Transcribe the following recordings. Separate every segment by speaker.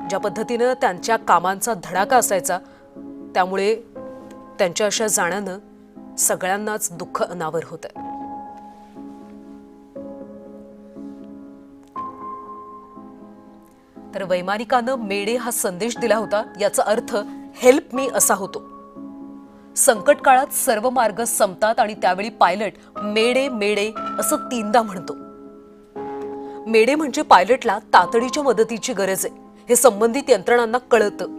Speaker 1: ज्या पद्धतीनं त्यांच्या कामांचा धडाका असायचा त्यामुळे त्यांच्या अशा जाण्यानं सगळ्यांनाच दुःख अनावर होतंय। तर वैमानिकानं मेडे हा संदेश दिला होता, याचा अर्थ हेल्प मी असा होतो। संकट काळात सर्व मार्ग संपतात आणि त्यावेळी पायलट मेडे मेडे असं 3दा म्हणतो। मेडे म्हणजे पायलटला तातडीच्या मदतीची गरज आहे हे संबंधित यंत्रणांना कळतं।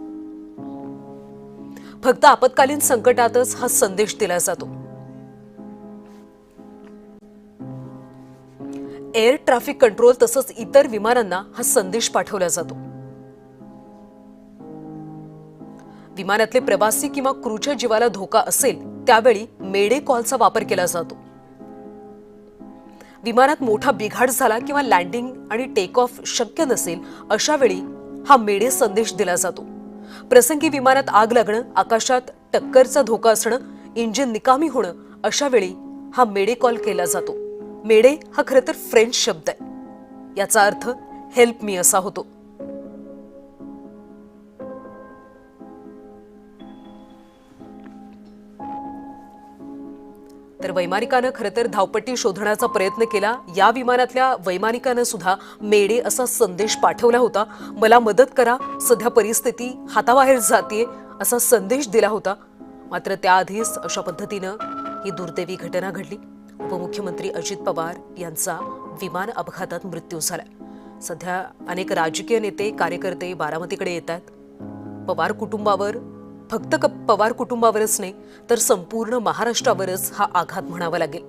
Speaker 1: फक्त आपत्कालीन संकटातच हा संदेश दिला जातो। एअर ट्रॅफिक कंट्रोल तसंच इतर विमानांना हा संदेश पाठवला जातो। विमानातले प्रवासी किंवा क्रूच्या जीवाला धोका असेल त्यावेळी मेडे कॉलचा वापर केला जातो। विमानात मोठा बिघाड झाला किंवा लँडिंग आणि टेक ऑफ शक्य नसेल अशा वेळी हा मेडे संदेश दिला जातो। प्रसंगी विमानात आग लागणं, आकाशात टक्करचा धोका असणं, इंजिन निकामी होणं अशा वेळी हा मेडे कॉल केला जातो। मेडे हा खरं तर फ्रेंच शब्द आहे, याचा अर्थ हेल्प मी असा होतो। तर वैमानिकानं खरं तर धावपट्टी शोधण्याचा प्रयत्न केला। या विमानातल्या वैमानिकानं सुद्धा मेडे असा संदेश पाठवला होता, मला मदत करा, सध्या परिस्थिती हाताबाहेर जातीये असा संदेश दिला होता। मात्र त्याआधीच अशा पद्धतीनं ही दुर्दैवी घटना घडली। उपमुख्यमंत्री अजित पवार यांचा विमान अपघातात मृत्यू झाला। सध्या अनेक राजकीय नेते कार्यकर्ते बारामतीकडे येतात। पवार कुटुंबावर फक्त पवार कुटुंबावरच नाही तर संपूर्ण महाराष्ट्रावरच हा आघात म्हणावा लागेल।